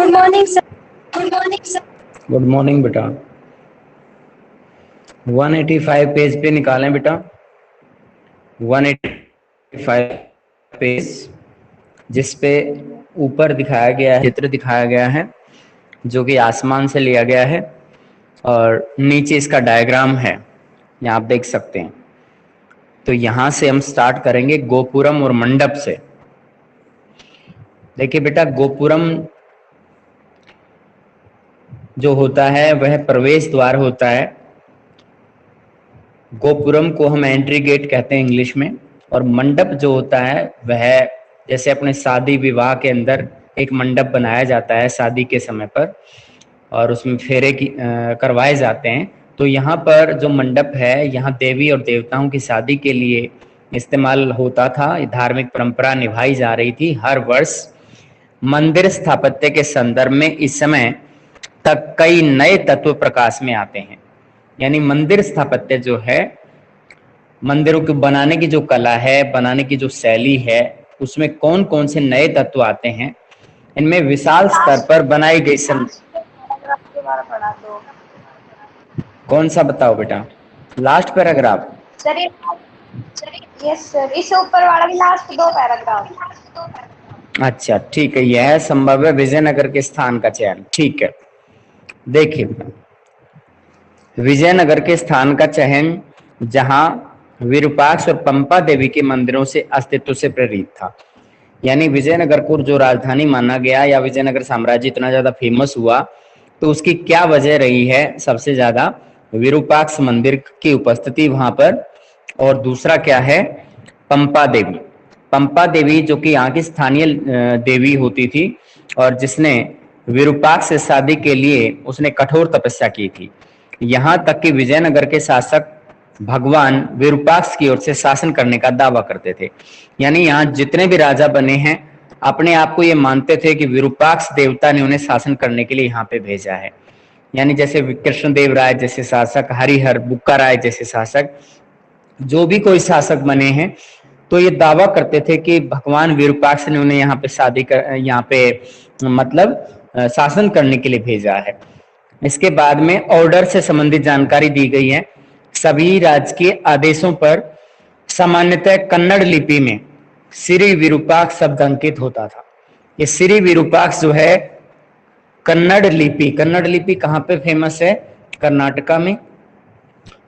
Good morning sir. Good morning sir. Good morning बेटा। 185 page पे निकालें बेटा। 185 पेज जिस पे ऊपर दिखाया गया है, चित्र दिखाया गया है जो कि आसमान से लिया गया है और नीचे इसका डायग्राम है, यहाँ आप देख सकते हैं। तो यहाँ से हम स्टार्ट करेंगे गोपुरम और मंडप से। देखिए बेटा, गोपुरम जो होता है वह प्रवेश द्वार होता है। गोपुरम को हम एंट्री गेट कहते हैं इंग्लिश में। और मंडप जो होता है वह, जैसे अपने शादी विवाह के अंदर एक मंडप बनाया जाता है शादी के समय पर, और उसमें फेरे करवाए जाते हैं। तो यहाँ पर जो मंडप है, यहाँ देवी और देवताओं की शादी के लिए इस्तेमाल होता था। धार्मिक परंपरा निभाई जा रही थी हर वर्ष। मंदिर स्थापत्य के संदर्भ में इस समय तक कई नए तत्व प्रकाश में आते हैं। यानी मंदिर स्थापत्य जो है, मंदिरों को बनाने की जो कला है, बनाने की जो शैली है, उसमें कौन कौन से नए तत्व आते हैं। इनमें विशाल स्तर पर बनाई गई कौन सा बताओ बेटा? Last paragraph sir. Yes sir, इससे ऊपर वाला भी लास्ट 2 पैराग्राफ। अच्छा ठीक है। यह संभव है विजयनगर के स्थान का चयन। ठीक है, देखिए विजयनगर के स्थान का चयन जहां विरूपाक्ष और पंपा देवी के मंदिरों से अस्तित्व से प्रेरित था। यानी विजयनगर को जो राजधानी माना गया, या विजयनगर साम्राज्य इतना ज्यादा फेमस हुआ, तो उसकी क्या वजह रही है? सबसे ज्यादा विरूपाक्ष मंदिर की उपस्थिति वहां पर, और दूसरा क्या है? पंपा देवी। पंपा देवी जो कि यहाँ की स्थानीय देवी होती थी, और जिसने विरूपाक्ष से शादी के लिए उसने कठोर तपस्या की थी। यहाँ तक कि विजयनगर के शासक भगवान विरूपाक्ष की ओर से शासन करने का दावा करते थे। यानी यहाँ जितने भी राजा बने हैं अपने आप को ये मानते थे कि विरूपाक्ष देवता ने उन्हें शासन करने के लिए यहाँ पे भेजा है। यानी जैसे कृष्णदेव राय जैसे शासक, हरिहर बुक्का राय जैसे शासक, जो भी कोई शासक बने हैं, तो ये दावा करते थे कि भगवान विरूपाक्ष ने उन्हें यहाँ पे यहाँ पे मतलब शासन करने के लिए भेजा है। इसके बाद में ऑर्डर से संबंधित जानकारी दी गई है। सभी राजकीय आदेशों पर सामान्यतः कन्नड़ लिपि में श्री विरूपाक्ष शब्द अंकित होता था। ये श्री विरूपाक्ष जो है कन्नड़ लिपि कहाँ पे फेमस है? कर्नाटका में।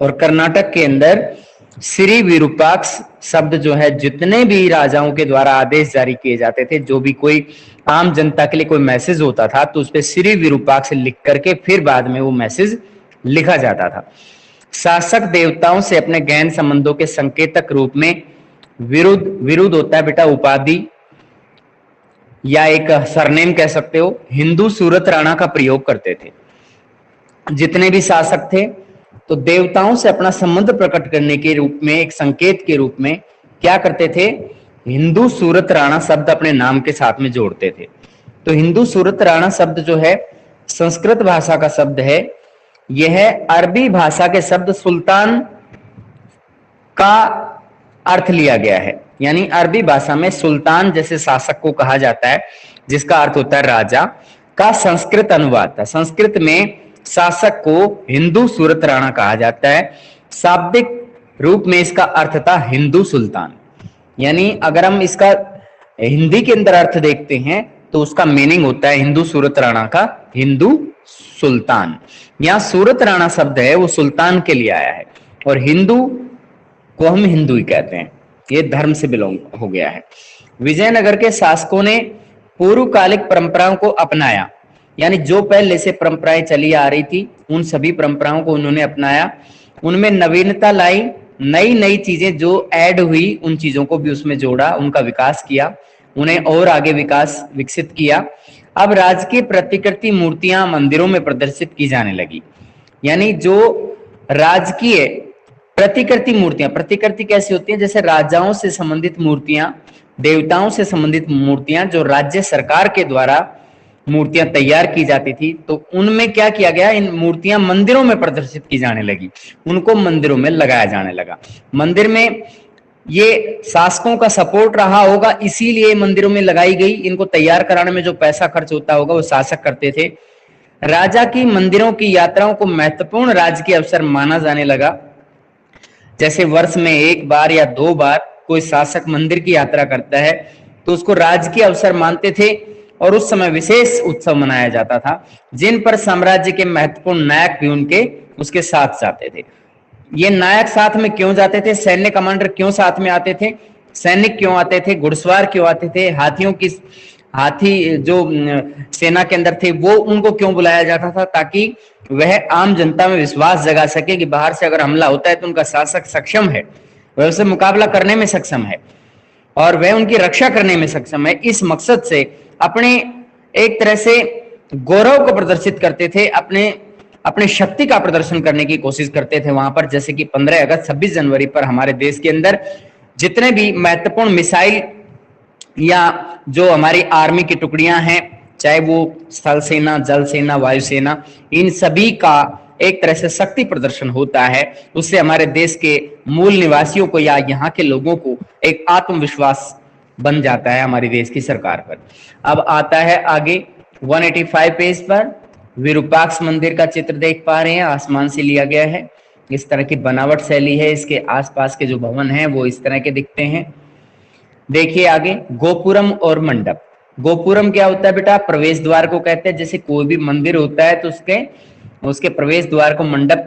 और कर्नाटक के अंदर श्री विरूपाक्ष शब्द जो है, जितने भी राजाओं के द्वारा आदेश जारी किए जाते थे, जो भी कोई आम जनता के लिए कोई मैसेज होता था, तो उस पर श्री विरूपाक्ष लिख करके फिर बाद में वो मैसेज लिखा जाता था। शासक देवताओं से अपने गहन संबंधों के संकेतक रूप में विरुद्ध होता है बेटा उपाधि या एक सरनेम कह सकते हो, हिंदू सूरत राणा का प्रयोग करते थे। जितने भी शासक थे तो देवताओं से अपना संबंध प्रकट करने के रूप में, एक संकेत के रूप में क्या करते थे? हिंदू सूरत राणा शब्द अपने नाम के साथ में जोड़ते थे। तो हिंदू सूरत राणा शब्द जो है संस्कृत भाषा का शब्द है। यह अरबी भाषा के शब्द सुल्तान का अर्थ लिया गया है। यानी अरबी भाषा में सुल्तान जैसे शासक को कहा जाता है, जिसका अर्थ होता है राजा, का संस्कृत अनुवाद था। संस्कृत में शासक को हिंदू सूरत राणा कहा जाता है। शाब्दिक रूप में इसका अर्थ था हिंदू सुल्तान। यानी अगर हम इसका हिंदी के अंदर अर्थ देखते हैं तो उसका मीनिंग होता है हिंदू सूरत राणा का हिंदू सुल्तान। यहाँ सूरत राणा शब्द है वो सुल्तान के लिए आया है, और हिंदू को हम हिंदू ही कहते हैं, ये धर्म से बिलोंग हो गया है। विजयनगर के शासकों ने पूर्वकालिक परंपराओं को अपनाया। यानी जो पहले से परंपराएं चली आ रही थी उन सभी परंपराओं को उन्होंने अपनाया। उनमें नवीनता लाई, नई नई चीजें जो ऐड हुई उन चीजों को भी उसमें जोड़ा, उनका विकास किया, उन्हें और आगे विकसित किया। अब राजकीय प्रतिकृति मूर्तियां मंदिरों में प्रदर्शित की जाने लगी। यानी जो राजकीय प्रतिकृति मूर्तियां, प्रतिकृति कैसी होती है? जैसे राजाओं से संबंधित मूर्तियां, देवताओं से संबंधित मूर्तियां जो राज्य सरकार के द्वारा मूर्तियां तैयार की जाती थी, तो उनमें क्या किया गया? इन मूर्तियां मंदिरों में प्रदर्शित की जाने लगी, उनको मंदिरों में लगाया जाने लगा। मंदिर में ये शासकों का सपोर्ट रहा होगा, इसीलिए मंदिरों में लगाई गई। इनको तैयार कराने में जो पैसा खर्च होता होगा वो शासक करते थे। राजा की मंदिरों की यात्राओं को महत्वपूर्ण राजकीय अवसर माना जाने लगा। जैसे वर्ष में एक बार या 2 बार कोई शासक मंदिर की यात्रा करता है तो उसको राजकीय अवसर मानते थे और उस समय विशेष उत्सव मनाया जाता था, जिन पर साम्राज्य के महत्वपूर्ण नायक भी उनके उसके साथ जाते थे। ये नायक साथ में क्यों जाते थे? सैन्य कमांडर क्यों साथ में आते थे? सैनिक क्यों आते थे? घुड़सवार क्यों आते थे? हाथी जो सेना के अंदर थे वो उनको क्यों बुलाया जाता था? ताकि वह आम जनता में विश्वास जगा सके कि बाहर से अगर हमला होता है तो उनका शासक सक्षम है, वह उससे मुकाबला करने में सक्षम है और वह उनकी रक्षा करने में सक्षम है। इस मकसद से अपने एक तरह से गौरव को प्रदर्शित करते थे, अपने शक्ति का प्रदर्शन करने की कोशिश करते थे वहां पर। जैसे कि 15 अगस्त 26 जनवरी पर हमारे देश के अंदर जितने भी महत्वपूर्ण मिसाइल या जो हमारी आर्मी की टुकड़ियां हैं, चाहे वो स्थल सेना, जल सेना, वायु सेना, इन सभी का एक तरह से शक्ति प्रदर्शन होता है। उससे हमारे देश के मूल निवासियों को या यहाँ के लोगों को एक आत्मविश्वास बन जाता है हमारी देश की सरकार पर। अब आता है आगे 185 पेज पर विरूपाक्ष मंदिर का चित्र देख पा रहे हैं, आसमान से लिया गया है। इस तरह की बनावट शैली है, इसके आसपास के जो भवन हैं वो इस तरह के दिखते हैं। देखिए आगे गोपुरम और मंडप। गोपुरम क्या होता है बेटा? प्रवेश द्वार को कहते हैं। जैसे कोई भी मंदिर होता है तो उसके प्रवेश द्वार को मंडप,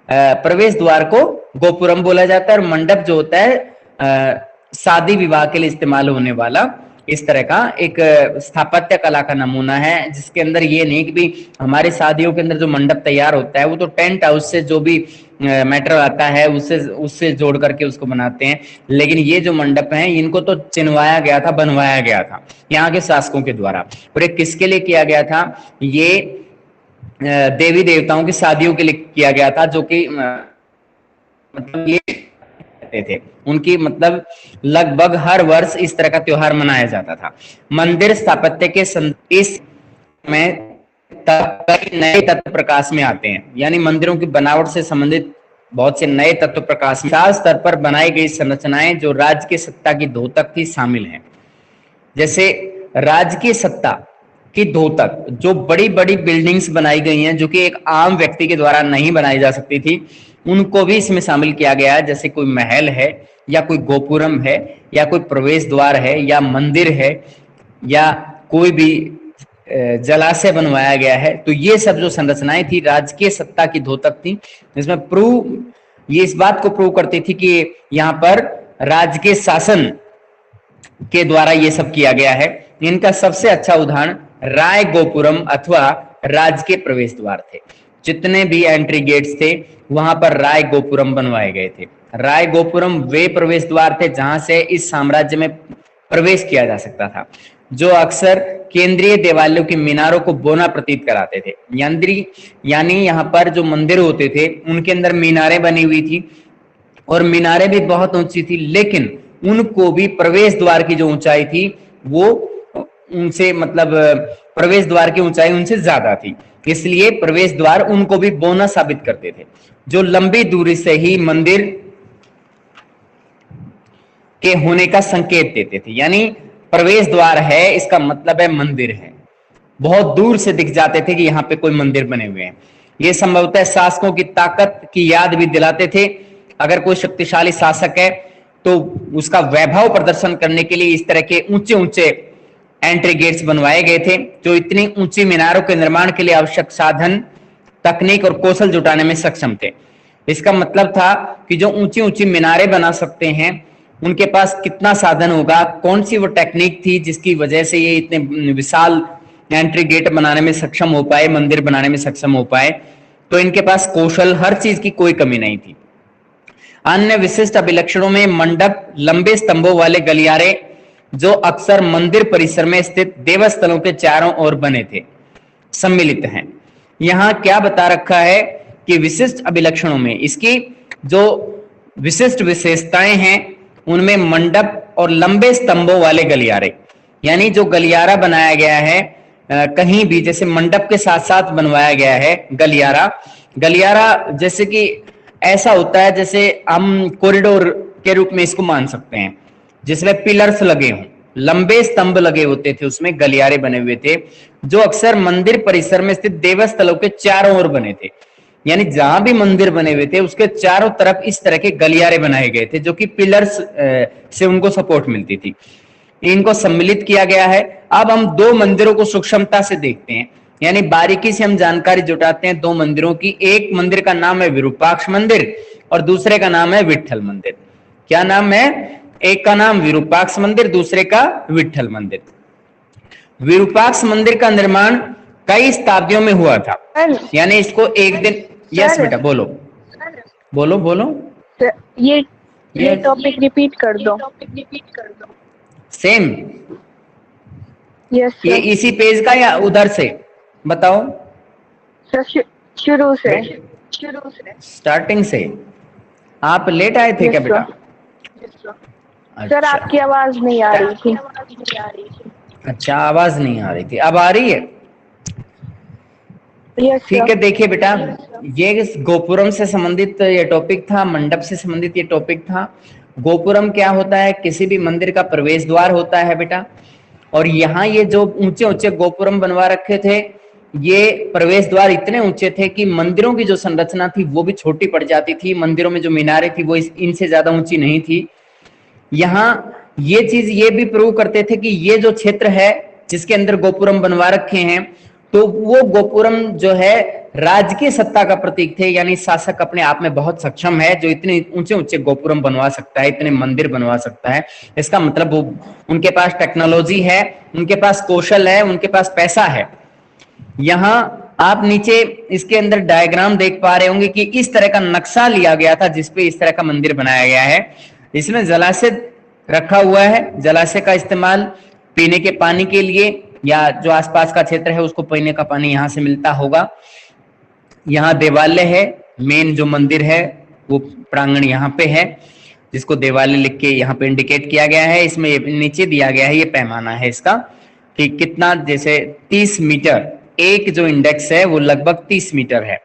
प्रवेश द्वार को गोपुरम बोला जाता है और मंडप जो होता है शादी विवाह के लिए इस्तेमाल होने वाला इस तरह का एक स्थापत्य कला का नमूना है, जिसके अंदर ये नहीं कि भी हमारी शादियों के अंदर जो मंडप तैयार होता है वो तो टेंट हाउस से जो भी मैटर आता है उससे जोड़ करके उसको बनाते हैं, लेकिन ये जो मंडप हैं इनको तो चिनवाया गया था, बनवाया गया था यहाँ के शासकों के द्वारा। और ये किसके लिए किया गया था? ये देवी देवताओं की शादियों के लिए किया गया था, जो कि मतलब ये थे उनकी, मतलब लगभग हर वर्ष इस तरह का त्योहार मनाया जाता था। मंदिर स्थापत्य के इस में कई नए तत्व प्रकाश में आते हैं, यानी मंदिरों की बनावट से संबंधित बहुत से नए तत्व प्रकाश में विशाल स्तर पर बनाई गई संरचनाएं जो राजकीय सत्ता की धोतक थी शामिल हैं। जैसे राजकीय सत्ता की धोतक जो बड़ी बड़ी बिल्डिंग्स बनाई गई हैं जो कि एक आम व्यक्ति के द्वारा नहीं बनाई जा सकती थी, उनको भी इसमें शामिल किया गया है। जैसे कोई महल है या कोई गोपुरम है या कोई प्रवेश द्वार है या मंदिर है या कोई भी जलाशय बनवाया गया है, तो ये सब जो संरचनाएं थी राजकीय सत्ता की धोतक थी। इसमें ये इस बात को प्रूव करती थी कि यहाँ पर राजकीय शासन के द्वारा ये सब किया गया है। इनका सबसे अच्छा उदाहरण राय गोपुरम अथवा राजकीय प्रवेश द्वार थे। जितने भी एंट्री गेट्स थे वहां पर राय गोपुरम बनवाए गए थे। राय गोपुरम वे प्रवेश द्वार थे जहां से इस साम्राज्य में प्रवेश किया जा सकता था, जो अक्सर केंद्रीय देवालयों की मीनारों को बोना प्रतीत कराते थे। यानी यहाँ पर जो मंदिर होते थे उनके अंदर मीनारें बनी हुई थी और मीनारें भी बहुत ऊंची थी, लेकिन उनको भी प्रवेश द्वार की जो ऊंचाई थी वो उनसे, मतलब प्रवेश द्वार की ऊंचाई उनसे ज्यादा थी, इसलिए प्रवेश द्वार उनको भी बोना साबित करते थे, जो लंबी दूरी से ही मंदिर के होने का संकेत देते थे। यानी प्रवेश द्वार है इसका मतलब है मंदिर है, बहुत दूर से दिख जाते थे कि यहाँ पे कोई मंदिर बने हुए हैं। ये संभवतः शासकों की ताकत की याद भी दिलाते थे। अगर कोई शक्तिशाली शासक है तो उसका वैभव प्रदर्शन करने के लिए इस तरह के ऊंचे ऊंचे एंट्री गेट्स बनवाए गए थे, जो इतनी ऊंची मीनारों के निर्माण के लिए आवश्यक साधन, तकनीक और कौशल जुटाने में सक्षम थे। इसका मतलब था कि जो ऊंची ऊंची मीनारें बना सकते हैं उनके पास कितना साधन होगा, कौन सी वो टेक्निक थी जिसकी वजह से ये इतने विशाल एंट्री गेट बनाने में सक्षम हो पाए, मंदिर बनाने में सक्षम हो पाए। तो इनके पास कौशल, हर चीज की कोई कमी नहीं थी। अन्य विशिष्ट अभिलक्षणों में मंडप, लंबे स्तंभों वाले गलियारे जो अक्सर मंदिर परिसर में स्थित देवस्थलों के चारों ओर बने थे, सम्मिलित हैं। यहाँ क्या बता रखा है कि विशिष्ट अभिलक्षणों में इसकी जो विशिष्ट विशेषताएं हैं उनमें मंडप और लंबे स्तंभों वाले गलियारे, यानी जो गलियारा बनाया गया है कहीं भी, जैसे मंडप के साथ साथ बनवाया गया है गलियारा। गलियारा जैसे कि ऐसा होता है जैसे हम कॉरिडोर के रूप में इसको मान सकते हैं, जिसमें पिलर्स लगे हों, लंबे स्तंभ लगे होते थे, उसमें गलियारे बने हुए थे, जो अक्सर मंदिर परिसर में स्थित देवस्थलों के चारों ओर बने थे। यानी जहां भी मंदिर बने हुए थे उसके चारों तरफ इस तरह के गलियारे बनाए गए थे, जो कि पिलर्स से उनको सपोर्ट मिलती थी। इनको सम्मिलित किया गया है। अब हम दो मंदिरों को सूक्ष्मता से देखते हैं, यानी बारीकी से हम जानकारी जुटाते हैं दो मंदिरों की। एक मंदिर का नाम है विरूपाक्ष मंदिर और दूसरे का नाम है विट्ठल मंदिर। क्या नाम है? एक का नाम विरूपाक्ष मंदिर, दूसरे का विट्ठल मंदिर। विरूपाक्ष मंदिर का निर्माण कई शताब्दियों में हुआ था, यानी इसको एक दिन। यस बेटा, बोलो बोलो बोलो। ये टॉपिक रिपीट कर दो। सेम यस ये इसी पेज का या उधर से बताओ? शुरू से स्टार्टिंग से। आप लेट आए थे क्या बेटा? सर आपकी आवाज नहीं आ रही थी। अच्छा, आवाज नहीं आ रही थी, अब आ रही है? ठीक है, देखिए बेटा, ये गोपुरम से संबंधित ये टॉपिक था, मंडप से संबंधित ये टॉपिक था। गोपुरम क्या होता है? किसी भी मंदिर का प्रवेश द्वार होता है बेटा। और यहाँ ये जो ऊंचे ऊंचे गोपुरम बनवा रखे थे, ये प्रवेश द्वार इतने ऊंचे थे कि मंदिरों की जो संरचना थी वो भी छोटी पड़ जाती थी। मंदिरों में जो मीनारें थी वो इनसे ज्यादा ऊंची नहीं थी। यहाँ ये चीज ये भी प्रूव करते थे कि ये जो क्षेत्र है जिसके अंदर गोपुरम बनवा रखे हैं, तो वो गोपुरम जो है राजकीय सत्ता का प्रतीक थे, यानी शासक अपने आप में बहुत सक्षम है जो इतने ऊंचे ऊंचे गोपुरम बनवा सकता है, इतने मंदिर बनवा सकता है। इसका मतलब वो उनके पास टेक्नोलॉजी है, उनके पास कौशल है, उनके पास पैसा है। यहाँ आप नीचे इसके अंदर डायग्राम देख पा रहे होंगे कि इस तरह का नक्शा लिया गया था जिसपे इस तरह का मंदिर बनाया गया है। इसमें जलाशय रखा हुआ है। जलाशय का इस्तेमाल पीने के पानी के लिए, या जो आसपास का क्षेत्र है उसको पीने का पानी यहाँ से मिलता होगा। यहाँ देवालय है, मेन जो मंदिर है वो प्रांगण यहाँ पे है, जिसको देवालय लिख के यहाँ पे इंडिकेट किया गया है। इसमें नीचे दिया गया है, ये पैमाना है इसका कि कितना, जैसे 30 मीटर, एक जो इंडेक्स है वो लगभग 30 मीटर है।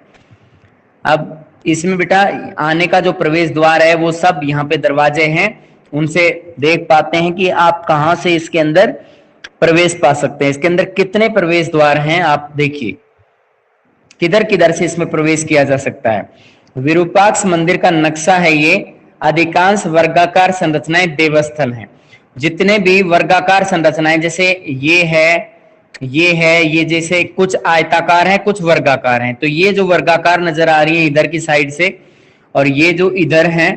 अब इसमें बेटा आने का जो प्रवेश द्वार है वो सब यहाँ पे दरवाजे हैं, उनसे देख पाते हैं कि आप कहाँ से इसके अंदर प्रवेश पा सकते हैं। इसके अंदर कितने प्रवेश द्वार हैं आप देखिए, किधर किधर से इसमें प्रवेश किया जा सकता है। विरूपाक्ष मंदिर का नक्शा है ये। अधिकांश वर्गाकार संरचनाएं देवस्थल हैं। जितने भी वर्गाकार संरचनाएं, जैसे ये है, ये जैसे कुछ आयताकार हैं, कुछ वर्गाकार हैं। तो ये जो वर्गाकार नजर आ रही है इधर की साइड से, और ये जो इधर हैं,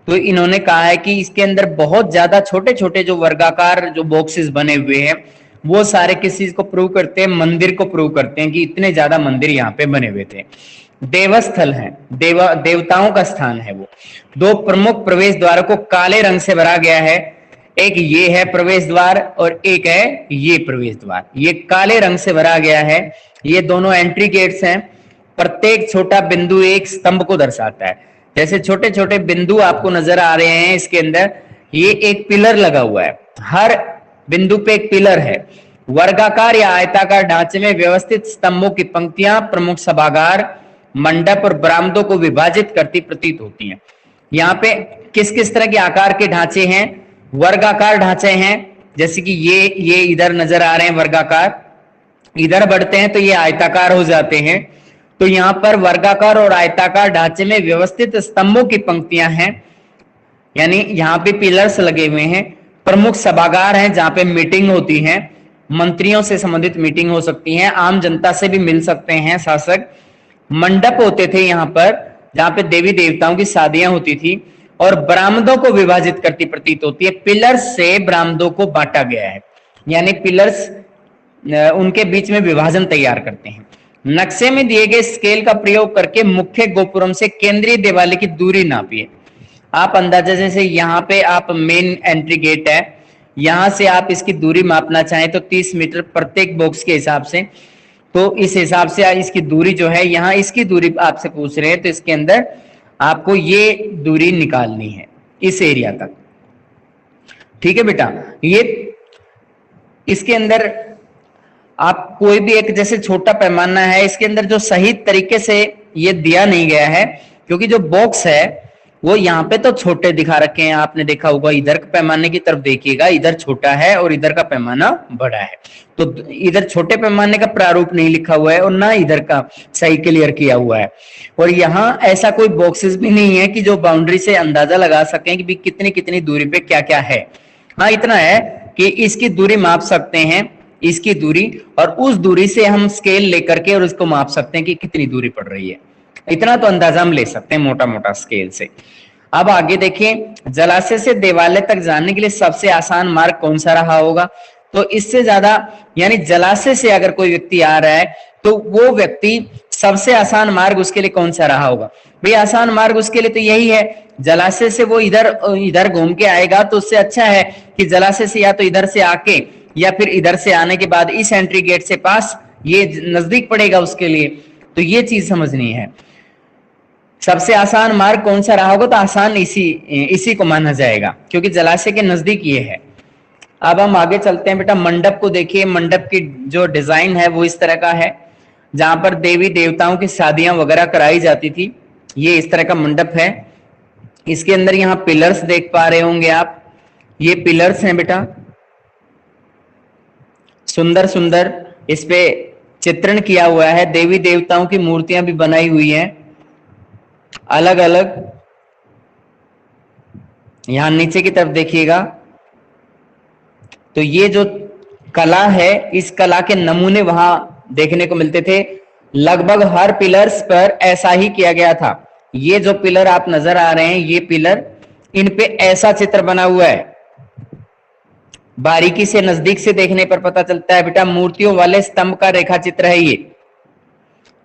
तो इन्होंने कहा है कि इसके अंदर बहुत ज्यादा छोटे छोटे जो वर्गाकार जो बॉक्सेस बने हुए हैं वो सारे किस चीज को प्रूव करते हैं? मंदिर को प्रूव करते हैं कि इतने ज्यादा मंदिर यहाँ पे बने हुए थे। देवस्थल है, देवताओं का स्थान है वो। दो प्रमुख प्रवेश द्वारों को काले रंग से भरा गया है। एक ये है प्रवेश द्वार और एक है ये प्रवेश द्वार। ये काले रंग से भरा गया है। ये दोनों एंट्री गेट्स हैं। प्रत्येक छोटा बिंदु एक स्तंभ को दर्शाता है। जैसे छोटे छोटे बिंदु आपको नजर आ रहे हैं इसके अंदर, ये एक पिलर लगा हुआ है, हर बिंदु पे एक पिलर है। वर्गाकार या आयताकार ढांचे में व्यवस्थित स्तंभों की पंक्तियां प्रमुख सभागार, मंडप और बरामदों को विभाजित करती प्रतीत होती हैं। यहाँ पे किस किस तरह के आकार के ढांचे हैं? वर्गाकार ढांचे हैं, जैसे कि ये इधर नजर आ रहे हैं वर्गाकार, इधर बढ़ते हैं तो ये आयताकार हो जाते हैं। तो यहाँ पर वर्गाकार और आयताकार ढांचे में व्यवस्थित स्तंभों की पंक्तियां हैं, यानी यहाँ पे पिलर्स लगे हुए हैं। प्रमुख सभागार हैं जहां पे मीटिंग होती है, मंत्रियों से संबंधित मीटिंग हो सकती है, आम जनता से भी मिल सकते हैं शासक। मंडप होते थे यहाँ पर जहां पे देवी देवताओं की शादियां होती थी, और बरामदों को विभाजित करती प्रतीत होती है। पिलर्स से बरामदों को बांटा गया है, यानी पिलर्स उनके बीच में विभाजन तैयार करते हैं। नक्शे में दिए गए स्केल का प्रयोग करके मुख्य गोपुरम से केंद्रीय देवालय की दूरी नापिए। आप अंदाजा, जैसे यहाँ पे आप मेन एंट्री गेट है, यहां से आप इसकी दूरी मापना चाहें तो 30 मीटर प्रत्येक बॉक्स के हिसाब से। तो इस हिसाब से इसकी दूरी जो है, यहाँ इसकी दूरी आपसे पूछ रहे हैं, तो इसके अंदर आपको ये दूरी निकालनी है इस एरिया तक। ठीक है बेटा, ये इसके अंदर आप कोई भी एक, जैसे छोटा पैमाना है, इसके अंदर जो सही तरीके से ये दिया नहीं गया है, क्योंकि जो बॉक्स है वो यहाँ पे तो छोटे दिखा रखे हैं, आपने देखा होगा। इधर के पैमाने की तरफ देखिएगा, इधर छोटा है और इधर का पैमाना बड़ा है। तो इधर छोटे पैमाने का प्रारूप नहीं लिखा हुआ है और ना इधर का सही क्लियर किया हुआ है। और यहाँ ऐसा कोई बॉक्सेस भी नहीं है कि जो बाउंड्री से अंदाजा लगा सकें कि भी कितनी कितनी दूरी पे क्या क्या है। हाँ, इतना है कि इसकी दूरी माप सकते हैं, इसकी दूरी, और उस दूरी से हम स्केल लेकर के और उसको माप सकते हैं कि कितनी दूरी पड़ रही है। इतना तो अंदाजा हम ले सकते हैं मोटा मोटा स्केल से। अब आगे देखिए, जलाशय से देवालय तक जाने के लिए सबसे आसान मार्ग कौन सा रहा होगा? तो इससे ज्यादा, यानी जलाशय से अगर कोई व्यक्ति आ रहा है तो वो व्यक्ति सबसे आसान मार्ग उसके लिए कौन सा रहा होगा? भाई आसान मार्ग उसके लिए तो यही है, जलाशय से वो इधर घूम के आएगा तो उससे अच्छा है कि जलाशय से या तो इधर से आके या फिर इधर से आने के बाद इस एंट्री गेट से पास, ये नजदीक पड़ेगा उसके लिए। तो ये चीज समझनी है, सबसे आसान मार्ग कौन सा रहा होगा? तो आसान इसी को माना जाएगा क्योंकि जलाशय के नजदीक ये है। अब हम आगे चलते हैं बेटा, मंडप को देखिए। मंडप की जो डिजाइन है वो इस तरह का है, जहां पर देवी देवताओं की शादियां वगैरह कराई जाती थी। ये इस तरह का मंडप है। इसके अंदर यहाँ पिलर्स देख पा रहे होंगे आप, ये पिलर्स हैं बेटा, सुंदर सुंदर इस पे चित्रण किया हुआ है। देवी देवताओं की मूर्तियां भी बनाई हुई हैं अलग अलग। यहां नीचे की तरफ देखिएगा तो ये जो कला है, इस कला के नमूने वहां देखने को मिलते थे। लगभग हर पिलर्स पर ऐसा ही किया गया था। ये जो पिलर आप नजर आ रहे हैं, ये पिलर, इन पे ऐसा चित्र बना हुआ है। बारीकी से नजदीक से देखने पर पता चलता है बेटा, मूर्तियों वाले स्तंभ का रेखा चित्र है ये।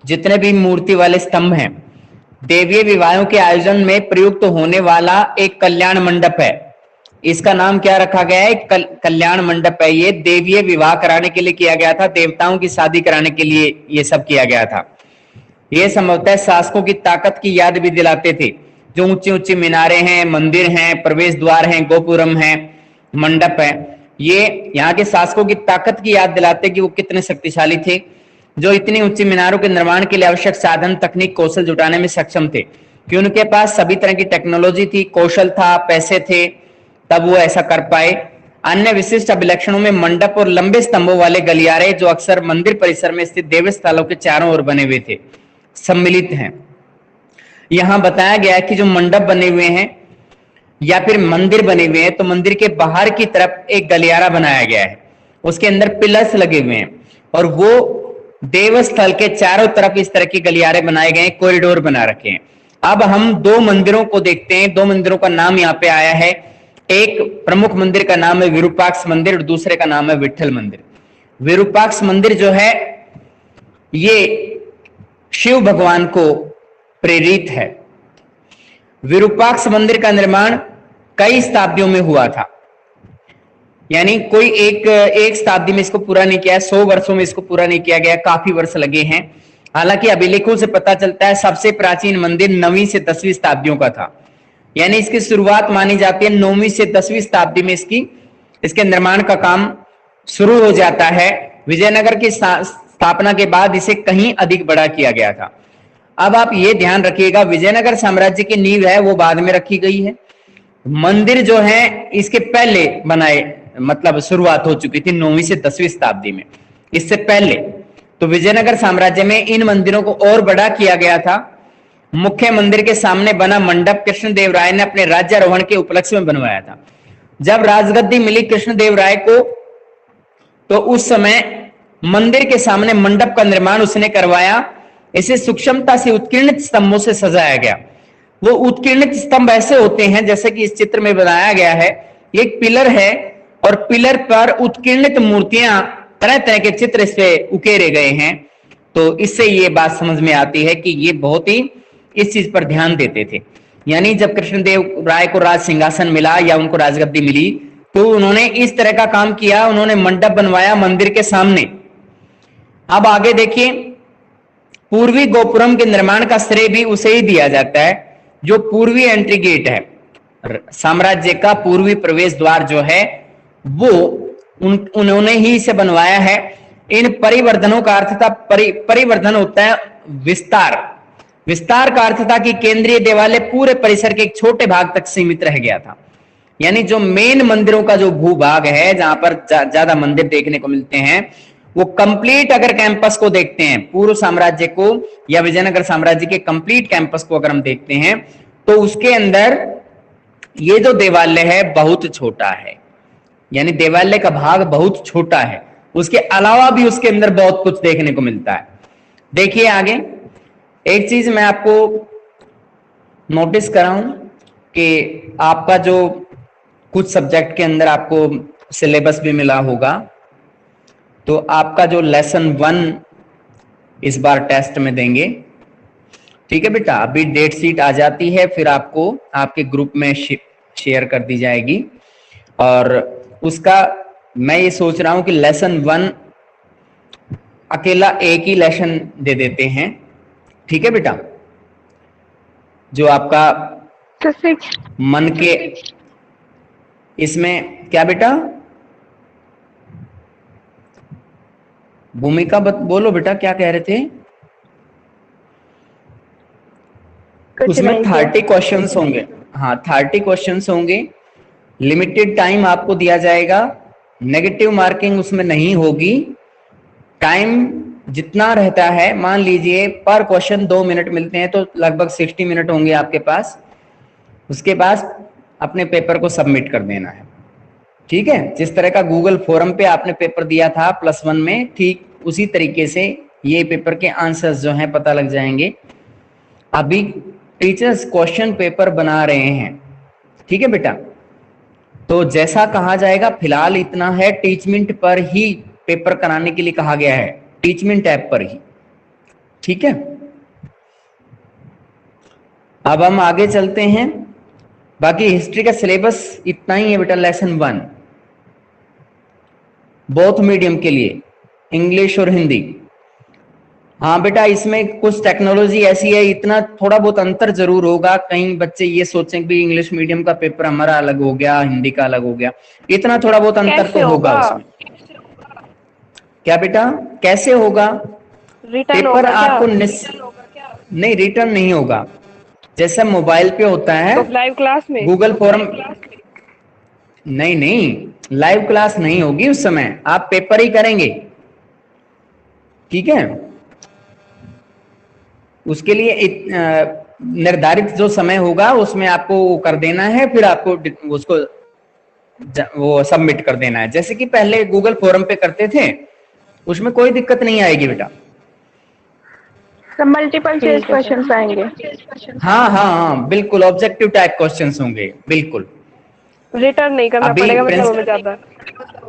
जितने भी मूर्ति वाले स्तंभ हैं, देवीय विवाहों के आयोजन में प्रयुक्त होने वाला एक कल्याण मंडप है। इसका नाम क्या रखा गया है? कल्याण मंडप है। ये देवीय विवाह कराने के लिए किया गया था, देवताओं की शादी कराने के लिए ये सब किया गया था। ये संभवतः शासकों की ताकत की याद भी दिलाते थे। जो ऊंची ऊंची मीनारें हैं, मंदिर हैं, प्रवेश द्वार हैं, गोपुरम हैं, मंडप है, ये यहाँ के शासकों की ताकत की याद दिलाते कि वो कितने शक्तिशाली थे, जो इतनी ऊंची मीनारों के निर्माण के लिए आवश्यक साधन, तकनीक, कौशल जुटाने में सक्षम थे। कि उनके पास सभी तरह की टेक्नोलॉजी थी, कौशल था, पैसे थे, तब वो ऐसा कर पाए। अन्य विशिष्ट अभिलक्षणों में मंडप और लंबे स्तंभों वाले गलियारे, जो अक्सर मंदिर परिसर में स्थित देव स्थलों के चारों ओर बने हुए थे, सम्मिलित हैं। यहां बताया गया है कि जो मंडप बने हुए हैं या फिर मंदिर बने हुए हैं, तो मंदिर के बाहर की तरफ एक गलियारा बनाया गया है, उसके अंदर पिलर्स लगे हुए हैं और वो देवस्थल के चारों तरफ इस तरह के गलियारे बनाए गए, कॉरिडोर बना रखे हैं। अब हम दो मंदिरों को देखते हैं। दो मंदिरों का नाम यहाँ पे आया है। एक प्रमुख मंदिर का नाम है विरूपाक्ष मंदिर और दूसरे का नाम है विट्ठल मंदिर। विरूपाक्ष मंदिर जो है ये शिव भगवान को प्रेरित है। विरूपाक्ष मंदिर का निर्माण कई शताब्दियों में हुआ था, यानी कोई एक शताब्दी में इसको पूरा नहीं किया है, 100 वर्षों में इसको पूरा नहीं किया गया, काफी वर्ष लगे हैं। हालांकि अभिलेखों से पता चलता है सबसे प्राचीन मंदिर 9वीं से 10वीं शताब्दियों का था, यानी इसकी शुरुआत मानी जाती है 9वीं से 10वीं शताब्दी में इसके निर्माण का काम शुरू हो जाता है। विजयनगर की स्थापना के बाद इसे कहीं अधिक बड़ा किया गया था। अब आप ये ध्यान रखिएगा, विजयनगर साम्राज्य की नींव है वो बाद में रखी गई है। मंदिर जो है इसके पहले बनाए, मतलब शुरुआत हो चुकी थी 9वीं से 10वीं शताब्दी में। इससे पहले तो विजयनगर साम्राज्य में इन मंदिरों को और बड़ा किया गया था। मुख्य मंदिर के सामने बना मंडप कृष्णदेव राय ने अपने राज्यारोहण के उपलक्ष्य में बनवाया था। जब राजगद्दी मिली कृष्णदेव राय को, तो उस समय मंदिर के सामने मंडप का निर्माण उसने करवाया। इसे सूक्ष्मता से उत्कीर्णित स्तंभों से सजाया गया। वो उत्कीर्णित स्तंभ ऐसे होते हैं जैसे कि इस चित्र में बनाया गया है। एक पिलर है और पिलर पर उत्कीर्णित मूर्तियां, तरह तरह के चित्र इस पे उकेरे गए हैं। तो इससे ये बात समझ में आती है कि ये बहुत ही इस चीज पर ध्यान देते थे। यानी जब कृष्णदेव राय को राज सिंहासन मिला या उनको राजगद्दी मिली, तो उन्होंने इस तरह का काम किया, उन्होंने मंडप बनवाया मंदिर के सामने। अब आगे देखिए, पूर्वी गोपुरम के निर्माण का श्रेय भी उसे ही दिया जाता है। जो पूर्वी एंट्री गेट है, साम्राज्य का पूर्वी प्रवेश द्वार जो है, वो उन्होंने ही इसे बनवाया है। इन परिवर्धनों का अर्थ था परिवर्धन होता है विस्तार, विस्तार का अर्थ था कि केंद्रीय देवालय पूरे परिसर के एक छोटे भाग तक सीमित रह गया था। यानी जो मेन मंदिरों का जो भूभाग है, जहां पर ज्यादा मंदिर देखने को मिलते हैं, वो कंप्लीट अगर कैंपस को देखते हैं, पूर्व साम्राज्य को या विजयनगर साम्राज्य के कंप्लीट कैंपस को अगर हम देखते हैं, तो उसके अंदर ये जो देवालय है बहुत छोटा है। यानी देवालय का भाग बहुत छोटा है, उसके अलावा भी उसके अंदर बहुत कुछ देखने को मिलता है। देखिए आगे एक चीज मैं आपको नोटिस कराऊं कि आपका जो कुछ सब्जेक्ट के अंदर आपको सिलेबस भी मिला होगा, तो आपका जो लेसन 1 इस बार टेस्ट में देंगे। ठीक है बेटा, अभी डेट शीट आ जाती है, फिर आपको आपके ग्रुप में शेयर कर दी जाएगी। और उसका मैं ये सोच रहा हूं कि लेसन 1 अकेला एक ही लेसन दे देते हैं। ठीक है बेटा, जो आपका मन के इसमें क्या बेटा, भूमिका बोलो बेटा, क्या कह रहे थे? उसमें 30 क्वेश्चंस होंगे। हाँ 30 क्वेश्चंस होंगे। लिमिटेड टाइम आपको दिया जाएगा, नेगेटिव मार्किंग उसमें नहीं होगी। टाइम जितना रहता है, मान लीजिए पर क्वेश्चन 2 मिनट मिलते हैं, तो लगभग 60 मिनट होंगे आपके पास। उसके बाद अपने पेपर को सबमिट कर देना है। ठीक है, जिस तरह का गूगल फोरम पे आपने पेपर दिया था +1 में, ठीक उसी तरीके से ये पेपर के आंसर्स जो हैं पता लग जाएंगे। अभी टीचर्स क्वेश्चन पेपर बना रहे हैं। ठीक है बेटा, तो जैसा कहा जाएगा, फिलहाल इतना है, टीचमेंट पर ही पेपर कराने के लिए कहा गया है, टीचमेंट ऐप पर ही। ठीक है, अब हम आगे चलते हैं। बाकी हिस्ट्री का सिलेबस इतना ही है बेटा, लेसन 1 बोथ मीडियम के लिए, इंग्लिश और हिंदी। हाँ बेटा, इसमें कुछ टेक्नोलॉजी ऐसी है, इतना थोड़ा बहुत अंतर जरूर होगा। कहीं बच्चे ये सोचें कि इंग्लिश मीडियम का पेपर हमारा अलग हो गया, हिंदी का अलग हो गया, इतना थोड़ा बहुत अंतर तो होगा उसमें। क्या बेटा, कैसे होगा? पेपर आपको नहीं, रिटर्न नहीं होगा, जैसे मोबाइल पे होता है तो लाइव क्लास में गूगल फॉर्म। नहीं, लाइव क्लास नहीं होगी उस समय, आप पेपर ही करेंगे। ठीक है, उसके लिए निर्धारित जो समय होगा उसमें आपको कर देना है, फिर आपको उसको वो सबमिट कर देना है, जैसे कि पहले गूगल फोरम पे करते थे। उसमें कोई दिक्कत नहीं आएगी बेटा। मल्टीपल चॉइस क्वेश्चंस आएंगे। हाँ बिल्कुल, ऑब्जेक्टिव टाइप क्वेश्चंस होंगे, बिल्कुल। रिटर्न नहीं करना पड़ेगा मतलब हमें ज्यादा।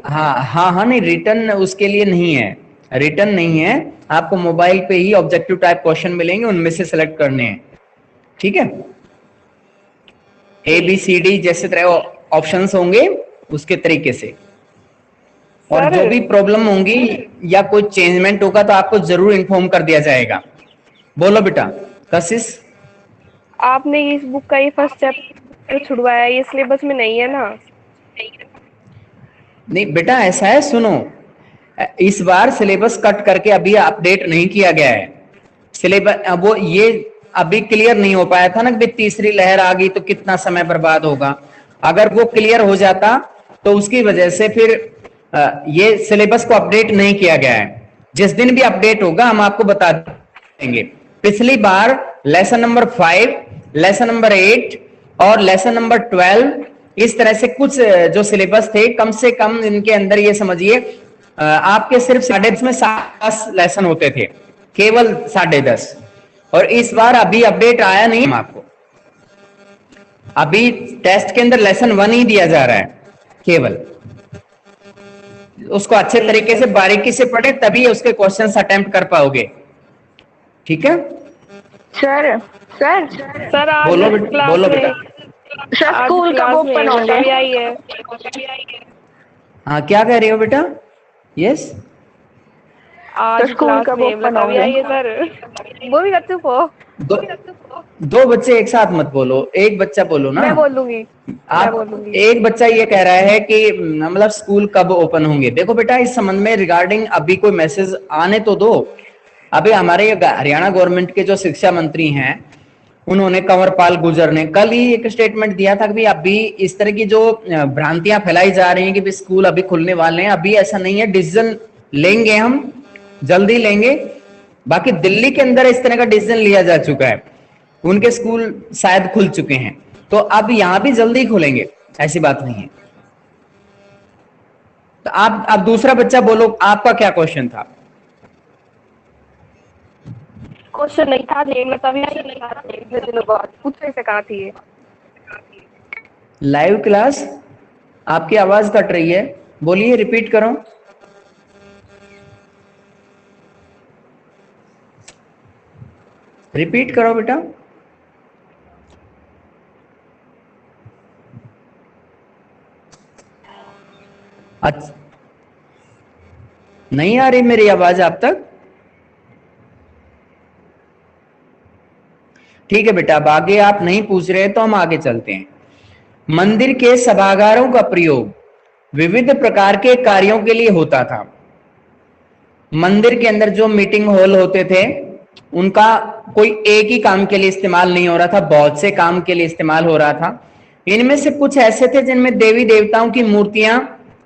हाँ नहीं, रिटर्न उसके लिए नहीं है, रिटर्न नहीं है। आपको मोबाइल पे ही ऑब्जेक्टिव टाइप क्वेश्चन मिलेंगे, उनमें से सिलेक्ट करने हैं। ठीक है, ABCD जैसे तरह ऑप्शंस होंगे उसके तरीके से। और जो भी प्रॉब्लम होंगी या कोई चेंजमेंट होगा तो आपको जरूर इन्फॉर्म कर दिया जाएगा। बोलो बेटा कशिश, आपने इस बुक का ये फर्स्ट चैप्टर छुड़वाया, ये सिलेबस में नहीं है ना? नहीं बेटा, ऐसा है, सुनो, इस बार सिलेबस कट करके अभी अपडेट नहीं किया गया है सिलेबस। वो ये अभी क्लियर नहीं हो पाया था ना कि तीसरी लहर आ गई तो कितना समय बर्बाद होगा। अगर वो क्लियर हो जाता तो उसकी वजह से फिर ये सिलेबस को अपडेट नहीं किया गया है। जिस दिन भी अपडेट होगा हम आपको बता देंगे। पिछली बार लेसन नंबर 5, लेसन नंबर 8 और लेसन नंबर 12, इस तरह से कुछ जो सिलेबस थे, कम से कम इनके अंदर ये समझिए आपके सिर्फ 10.5 में 7 लेसन होते थे, केवल 10.5। और इस बार अभी अपडेट आया नहीं आपको, अभी टेस्ट के अंदर लेसन 1 ही दिया जा रहा है केवल। उसको अच्छे तरीके से बारीकी से पढ़े, तभी उसके क्वेश्चंस अटेम्प्ट कर पाओगे। ठीक है सर आज बोलो बेटा। स्कूल कब ओपन होगा? हाँ क्या कह रही हो बेटा? यस, आज स्कूल कब ओपन होगा सर? वो भी चुप हो। दो बच्चे एक साथ मत बोलो, एक बच्चा बोलो ना। मैं बोलूंगी। एक बच्चा ये कह रहा है कि मतलब स्कूल कब ओपन होंगे। देखो बेटा, इस संबंध में रिगार्डिंग अभी कोई मैसेज आने तो दो, अभी हमारे हरियाणा गवर्नमेंट के जो शिक्षा मंत्री हैं, उन्होंने, कंवरपाल गुर्जर ने कल ही एक स्टेटमेंट दिया था कि भाई अभी इस तरह की जो भ्रांतियां फैलाई जा रही हैं कि स्कूल अभी खुलने वाले हैं, अभी ऐसा नहीं है, डिसीजन लेंगे, हम जल्दी लेंगे। बाकी दिल्ली के अंदर इस तरह का डिसीजन लिया जा चुका है, उनके स्कूल शायद खुल चुके हैं, तो अब यहां भी जल्दी खुलेंगे, ऐसी बात नहीं है। तो आप दूसरा बच्चा बोलो, आपका क्या क्वेश्चन था? क्वेश्चन नहीं था, लेकिन तभी इतने दिनों बाद पूछने से कहा थी। लाइव क्लास, आपकी आवाज कट रही है, बोलिए, रिपीट करो। रिपीट करो बेटा। अच्छा, नहीं आ रही मेरी आवाज आप तक? ठीक है बेटा, अब आगे आप नहीं पूछ रहे तो हम आगे चलते हैं। मंदिर के सभागारों का प्रयोग विविध प्रकार के कार्यों के लिए होता था। मंदिर के अंदर जो मीटिंग हॉल होते थे, उनका कोई एक ही काम के लिए इस्तेमाल नहीं हो रहा था, बहुत से काम के लिए इस्तेमाल हो रहा था। इनमें से कुछ ऐसे थे जिनमें देवी देवताओं की मूर्तियां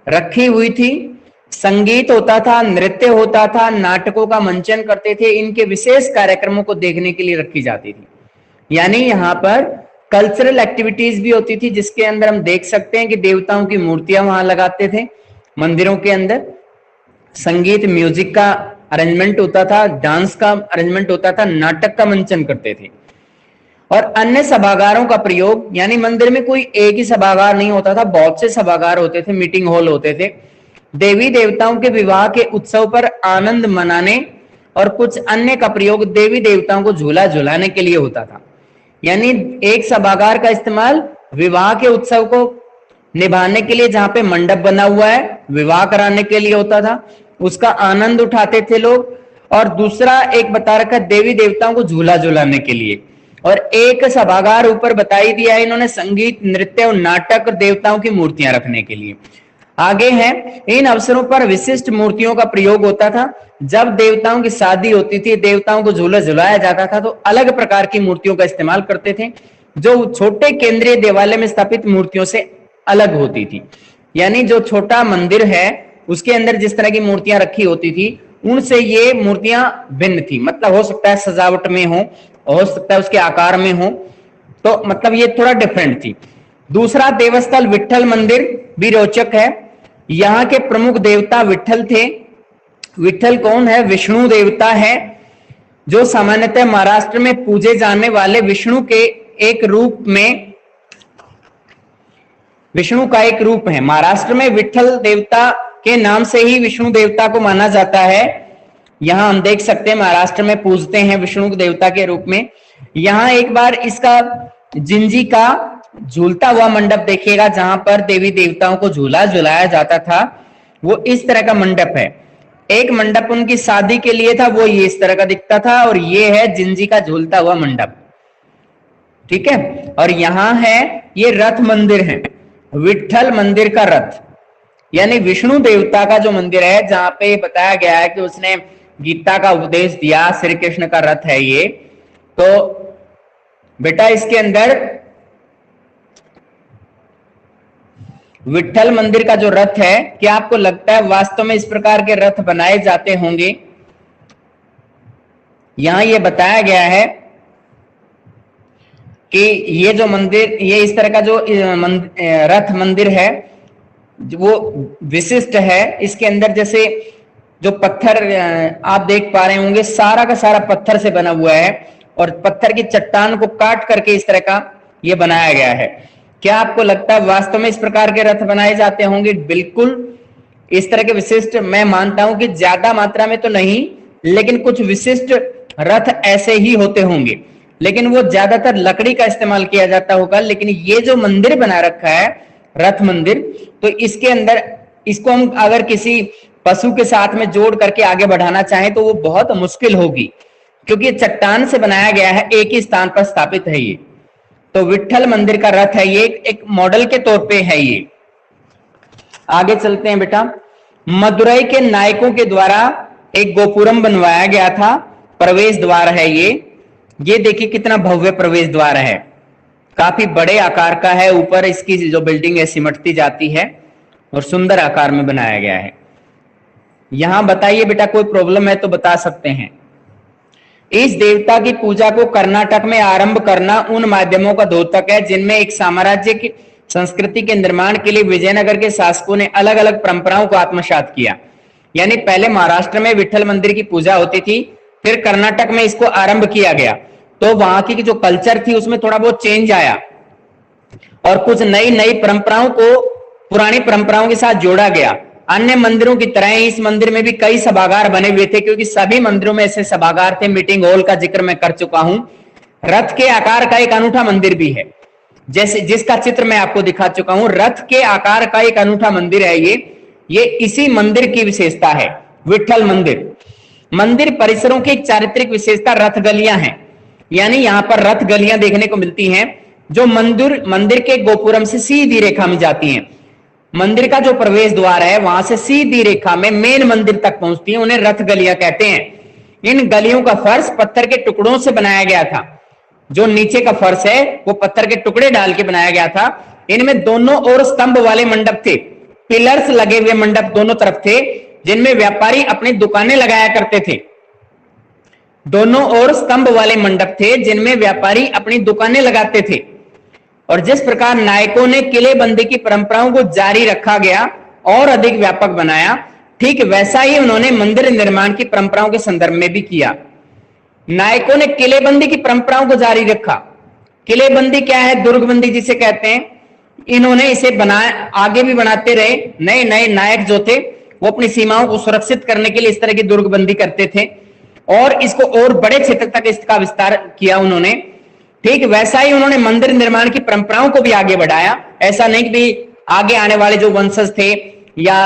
रखी हुई थी, संगीत होता था, नृत्य होता था, नाटकों का मंचन करते थे, इनके विशेष कार्यक्रमों को देखने के लिए रखी जाती थी। यानी यहाँ पर कल्चरल एक्टिविटीज भी होती थी, जिसके अंदर हम देख सकते हैं कि देवताओं की मूर्तियां वहां लगाते थे मंदिरों के अंदर, संगीत म्यूजिक का अरेंजमेंट होता था, डांस का अरेंजमेंट होता था, नाटक का मंचन करते थे। और अन्य सभागारों का प्रयोग, यानी मंदिर में कोई एक ही सभागार नहीं होता था, बहुत से सभागार होते थे, मीटिंग हॉल होते थे। देवी देवताओं के विवाह के उत्सव पर आनंद मनाने और कुछ अन्य का प्रयोग देवी देवताओं को झूला झुलाने के लिए होता था। यानी एक सभागार का इस्तेमाल विवाह के उत्सव को निभाने के लिए, जहां पे मंडप बना हुआ है, विवाह कराने के लिए होता था, उसका आनंद उठाते थे लोग। और दूसरा एक बता रखा है देवी देवताओं को झूला झुलाने के लिए। और एक सभागार ऊपर बताई दिया है इन्होंने संगीत, नृत्य और नाटक और देवताओं की मूर्तियां रखने के लिए। आगे है, इन अवसरों पर विशिष्ट मूर्तियों का प्रयोग होता था। जब देवताओं की शादी होती थी, देवताओं को झूला झुलाया जाता था, तो अलग प्रकार की मूर्तियों का इस्तेमाल करते थे, जो छोटे केंद्रीय देवालय में स्थापित मूर्तियों से अलग होती थी। यानी जो छोटा मंदिर है उसके अंदर जिस तरह की मूर्तियां रखी होती थी, उनसे ये मूर्तियां भिन्न थी। मतलब हो सकता है सजावट में हो सकता है उसके आकार में हो, तो मतलब ये थोड़ा डिफरेंट थी। दूसरा, देवस्थल विट्ठल मंदिर भी रोचक है। यहाँ के प्रमुख देवता विट्ठल थे। विट्ठल कौन है? विष्णु देवता है, जो सामान्यतः महाराष्ट्र में पूजे जाने वाले विष्णु के एक रूप में, विष्णु का एक रूप है। महाराष्ट्र में विट्ठल देवता के नाम से ही विष्णु देवता को माना जाता है। यहां हम देख सकते हैं महाराष्ट्र में पूजते हैं विष्णु देवता के रूप में। यहां एक बार इसका जिंजी का झूलता हुआ मंडप देखिएगा, जहां पर देवी देवताओं को झूला झुलाया जाता था, वो इस तरह का मंडप है। एक मंडप उनकी शादी के लिए था, वो ये इस तरह का दिखता था, और ये है जिंजी का झूलता हुआ मंडप, ठीक है। और यहां है ये रथ मंदिर है, विट्ठल मंदिर का रथ, यानी विष्णु देवता का जो मंदिर है, जहां पे बताया गया है कि उसने गीता का उपदेश दिया, श्री कृष्ण का रथ है ये। तो बेटा इसके अंदर विट्ठल मंदिर का जो रथ है, क्या आपको लगता है वास्तव में इस प्रकार के रथ बनाए जाते होंगे? यहां ये बताया गया है कि ये जो मंदिर, ये इस तरह का जो रथ मंदिर है वो विशिष्ट है। इसके अंदर जैसे जो पत्थर आप देख पा रहे होंगे, सारा का सारा पत्थर से बना हुआ है, और पत्थर की चट्टान को काट करके इस तरह का ये बनाया गया है। क्या आपको लगता है वास्तव में इस प्रकार के रथ बनाए जाते होंगे? बिल्कुल इस तरह के विशिष्ट, मैं मानता हूं कि ज्यादा मात्रा में तो नहीं, लेकिन कुछ विशिष्ट रथ ऐसे ही होते होंगे, लेकिन वो ज्यादातर लकड़ी का इस्तेमाल किया जाता होगा। लेकिन ये जो मंदिर बना रखा है रथ मंदिर, तो इसके अंदर इसको हम अगर किसी पशु के साथ में जोड़ करके आगे बढ़ाना चाहें तो वो बहुत मुश्किल होगी, क्योंकि चट्टान से बनाया गया है, एक ही स्थान पर स्थापित है ये। तो विट्ठल मंदिर का रथ है ये, एक मॉडल के तौर पे है ये। आगे चलते हैं बेटा। मदुरई के नायकों के द्वारा एक गोपुरम बनवाया गया था, प्रवेश द्वार है ये देखिए कितना भव्य प्रवेश द्वार है, काफी बड़े आकार का है। ऊपर इसकी जो बिल्डिंग है सिमटती जाती है और सुंदर आकार में बनाया गया है। यहां बताइए बेटा कोई प्रॉब्लम है तो बता सकते हैं। इस देवता की पूजा को कर्नाटक में आरंभ करना उन माध्यमों का द्योतक है जिनमें एक साम्राज्य की संस्कृति के निर्माण के लिए विजयनगर के शासकों ने अलग अलग परंपराओं को आत्मसात किया। यानी पहले महाराष्ट्र में विठल मंदिर की पूजा होती थी, फिर कर्नाटक में इसको आरंभ किया गया, तो वहां की जो कल्चर थी उसमें थोड़ा बहुत चेंज आया और कुछ नई नई परंपराओं को पुरानी परंपराओं के साथ जोड़ा गया। अन्य मंदिरों की तरह इस मंदिर में भी कई सभागार बने हुए थे, क्योंकि सभी मंदिरों में ऐसे सभागार थे। मीटिंग हॉल का जिक्र मैं कर चुका हूं। रथ के आकार का एक अनूठा मंदिर भी है, जैसे जिसका चित्र मैं आपको दिखा चुका हूं। रथ के आकार का एक अनूठा मंदिर है ये इसी मंदिर की विशेषता है, विठल मंदिर। मंदिर परिसरों की एक चारित्रिक विशेषता रथ गलियां हैं, यानी यहां पर रथ गलियां देखने को मिलती हैं जो मंदिर के गोपुरम से सीधी रेखा में जाती हैं। मंदिर का जो प्रवेश द्वार है वहां से सीधी रेखा में मेन मंदिर तक पहुंचती है, उन्हें रथ गलियां कहते हैं। इन गलियों का फर्श पत्थर के टुकड़ों से बनाया गया था। जो नीचे का फर्श है वो पत्थर के टुकड़े डाल के बनाया गया था। इनमें दोनों ओर स्तंभ वाले मंडप थे, पिलर्स लगे हुए मंडप दोनों तरफ थे, जिनमें व्यापारी अपनी दुकानें लगाया करते थे। दोनों ओर स्तंभ वाले मंडप थे जिनमें व्यापारी अपनी दुकानें लगाते थे। और जिस प्रकार नायकों ने किलेबंदी की परंपराओं को जारी रखा गया और अधिक व्यापक बनाया, ठीक वैसा ही उन्होंने मंदिर निर्माण की परंपराओं के संदर्भ में भी किया। नायकों ने किलेबंदी की परंपराओं को जारी रखा। किलेबंदी क्या है? दुर्गबंदी जिसे कहते हैं। इन्होंने इसे बनाया, आगे भी बनाते रहे। नए नए नायक जो थे वो अपनी सीमाओं को सुरक्षित करने के लिए इस तरह की दुर्गबंदी करते थे और इसको और बड़े क्षेत्र तक इसका विस्तार किया उन्होंने। ठीक वैसा ही उन्होंने मंदिर निर्माण की परंपराओं को भी आगे बढ़ाया। ऐसा नहीं कि आगे आने वाले जो वंशज थे या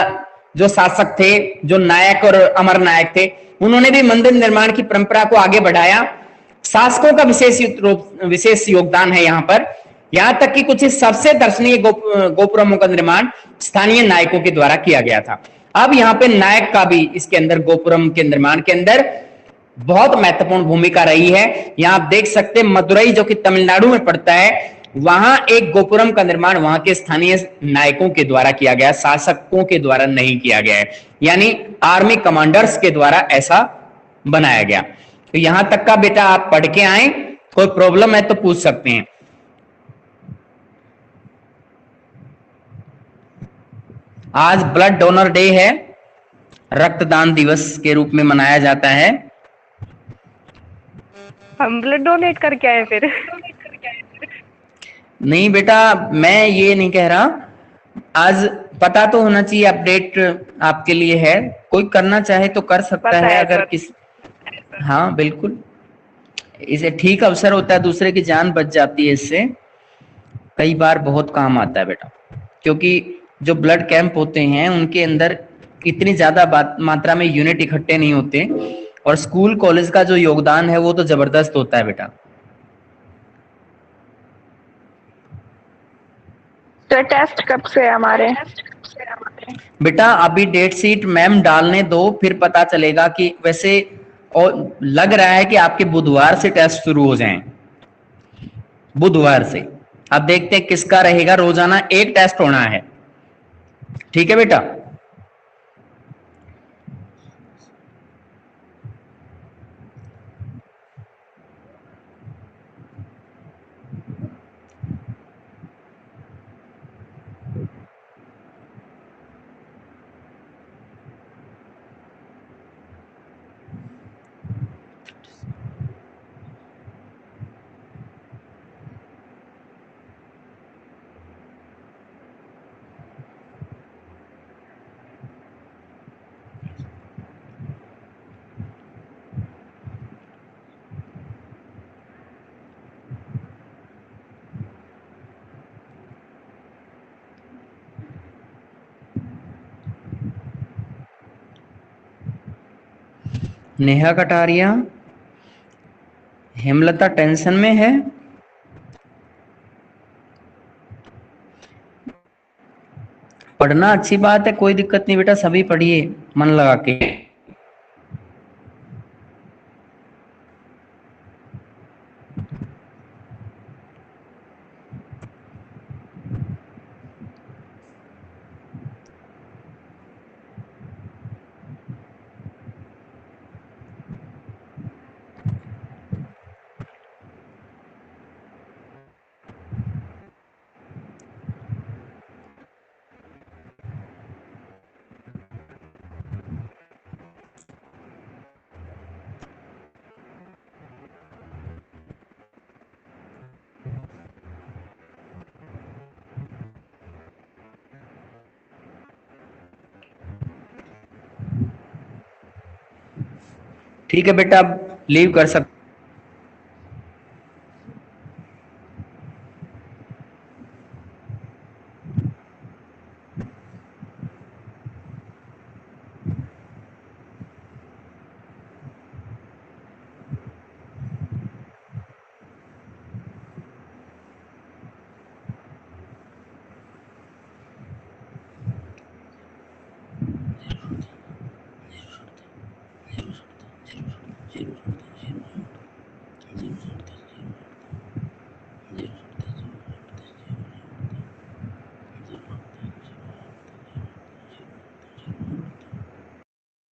जो शासक थे, जो नायक और अमर नायक थे, उन्होंने भी मंदिर निर्माण की परंपरा को आगे बढ़ाया। शासकों का विशेष योगदान है यहाँ पर। यहां तक कि कुछ सबसे दर्शनीय गोपुरमों का निर्माण स्थानीय नायकों के द्वारा किया गया था। अब यहाँ पे नायक का भी इसके अंदर गोपुरम के निर्माण के अंदर बहुत महत्वपूर्ण भूमिका रही है। यहां आप देख सकते हैं मदुरई जो कि तमिलनाडु में पड़ता है, वहां एक गोपुरम का निर्माण वहां के स्थानीय नायकों के द्वारा किया गया, शासकों के द्वारा नहीं किया गया है, यानी आर्मी कमांडर्स के द्वारा ऐसा बनाया गया। तो यहां तक का बेटा आप पढ़ के आए, कोई प्रॉब्लम है तो पूछ सकते हैं। आज ब्लड डोनर डे है, रक्तदान दिवस के रूप में मनाया जाता है। हम ब्लड डोनेट करके आए फिर? नहीं बेटा, मैं ये नहीं कह रहा। आज पता तो होना चाहिए, अपडेट आपके लिए है। कोई करना चाहे तो कर सकता है अगर किस। हाँ बिल्कुल, इसे ठीक अवसर होता है, दूसरे की जान बच जाती है इससे। कई बार बहुत काम आता है बेटा, क्योंकि जो ब्लड कैंप होते हैं उनके अंदर इतनी ज्यादा मात्रा में यूनिट इकट्ठे नहीं होते, और स्कूल कॉलेज का जो योगदान है वो तो जबरदस्त होता है बेटा। तो टेस्ट कब से है हमारे? बेटा अभी डेट शीट मैम डालने दो, फिर पता चलेगा कि वैसे, और लग रहा है कि आपके बुधवार से टेस्ट शुरू हो जाएं, बुधवार से। अब देखते हैं किसका रहेगा। रोजाना एक टेस्ट होना है, ठीक है बेटा। नेहा कटारिया, हेमलता टेंशन में है। पढ़ना अच्छी बात है, कोई दिक्कत नहीं बेटा, सभी पढ़िए मन लगा के। ठीक है बेटा, अब लीव कर सकते।